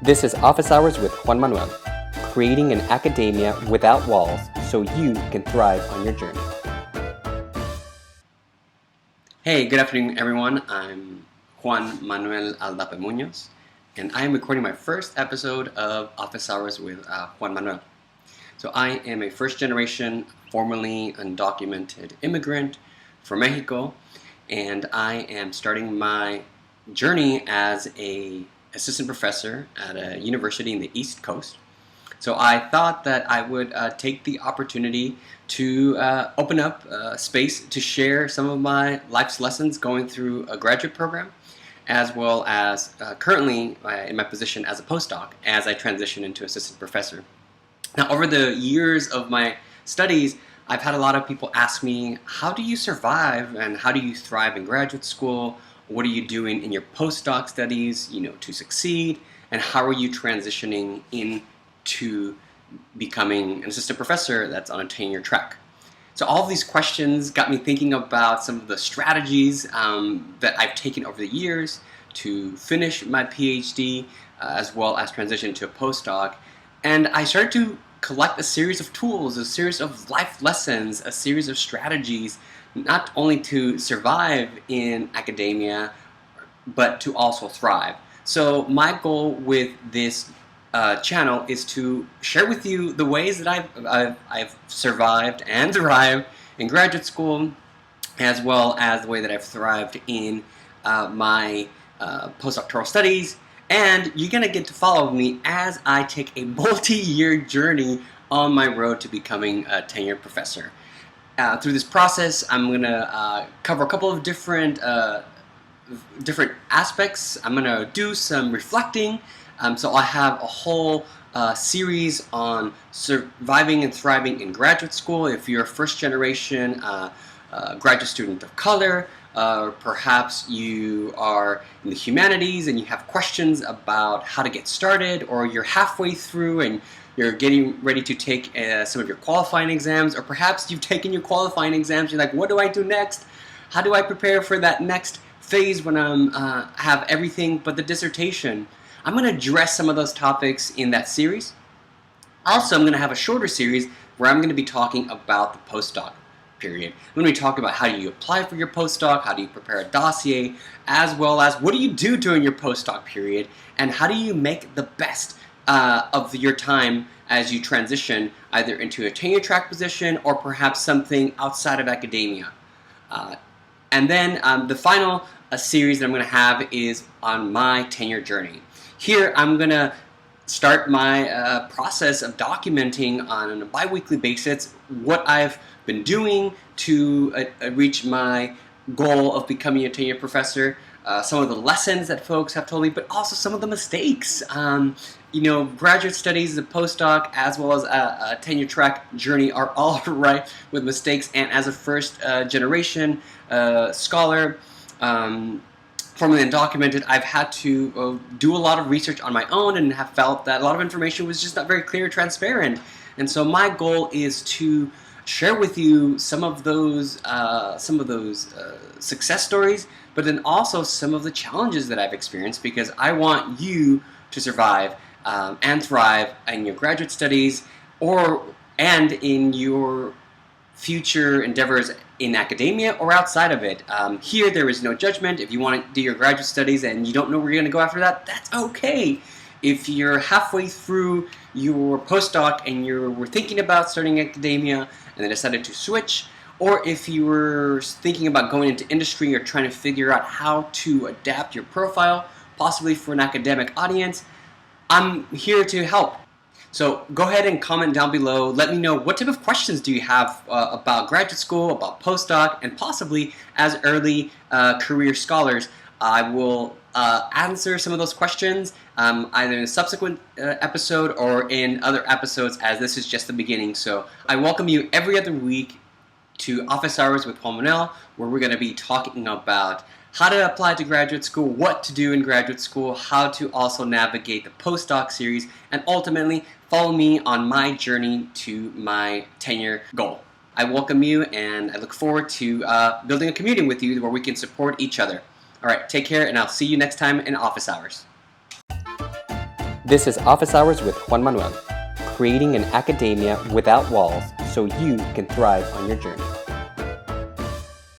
This is Office Hours with Juan Manuel, creating an academia without walls so you can thrive on your journey. Hey, good afternoon everyone. I'm Juan Manuel Aldape Munoz, and I am recording my first episode of Office Hours with Juan Manuel. So I am a first-generation, formerly undocumented immigrant from Mexico, and I am starting my journey as an assistant professor at a university in the East Coast. So I thought that I would take the opportunity to open up space to share some of my life's lessons going through a graduate program, as well as currently in my position as a postdoc as I transition into assistant professor. Now, over the years of my studies, I've had a lot of people ask me, how do you survive and how do you thrive in graduate school? What are you doing in your postdoc studies, to succeed? And how are you transitioning into becoming an assistant professor that's on a tenure track? So all of these questions got me thinking about some of the strategies that I've taken over the years to finish my PhD, as well as transition to a postdoc. And I started to collect a series of tools, a series of life lessons, a series of strategies, not only to survive in academia, but to also thrive. So my goal with this channel is to share with you the ways that I've survived and thrived in graduate school, as well as the way that I've thrived in my postdoctoral studies. And you're going to get to follow me as I take a multi-year journey on my road to becoming a tenured professor. Through this process, I'm going to cover a couple of different aspects. I'm going to do some reflecting. So I have a whole series on surviving and thriving in graduate school. If you're a first-generation graduate student of color, perhaps you are in the humanities and you have questions about how to get started, or you're halfway through and you're getting ready to take some of your qualifying exams, or perhaps you've taken your qualifying exams, you're like, what do I do next? How do I prepare for that next phase when I have everything but the dissertation? I'm going to address some of those topics in that series. Also, I'm going to have a shorter series where I'm going to be talking about the postdoc period. I'm going to be talking about how do you apply for your postdoc, how do you prepare a dossier, as well as what do you do during your postdoc period, and how do you make the best of your time as you transition either into a tenure track position or perhaps something outside of academia. And then the final series that I'm going to have is on my tenure journey. Here I'm going to start my process of documenting on a bi-weekly basis what I've been doing to reach my goal of becoming a tenured professor, some of the lessons that folks have told me, but also some of the mistakes. Graduate studies, the postdoc, as well as a tenure track journey are all right with mistakes. And as a first generation scholar, formerly undocumented, I've had to do a lot of research on my own and have felt that a lot of information was just not very clear and transparent. And so my goal is to share with you some of those success stories, but then also some of the challenges that I've experienced, because I want you to survive and thrive in your graduate studies and in your future endeavors in academia or outside of it. Here there is no judgment. If you want to do your graduate studies and you don't know where you're going to go after that, that's okay. If you're halfway through your postdoc and you were thinking about starting academia and then decided to switch, or if you were thinking about going into industry or trying to figure out how to adapt your profile, possibly for an academic audience, I'm here to help. So go ahead and comment down below. Let me know what type of questions do you have about graduate school, about postdoc, and possibly as early career scholars. I will answer some of those questions either in a subsequent episode or in other episodes, as this is just the beginning. So I welcome you every other week to Office Hours with Juan Manuel, where we're going to be talking about how to apply to graduate school, what to do in graduate school, how to also navigate the postdoc series, and ultimately follow me on my journey to my tenure goal. I welcome you, and I look forward to building a community with you where we can support each other. All right, take care, and I'll see you next time in Office Hours. This is Office Hours with Juan Manuel, creating an academia without walls so you can thrive on your journey.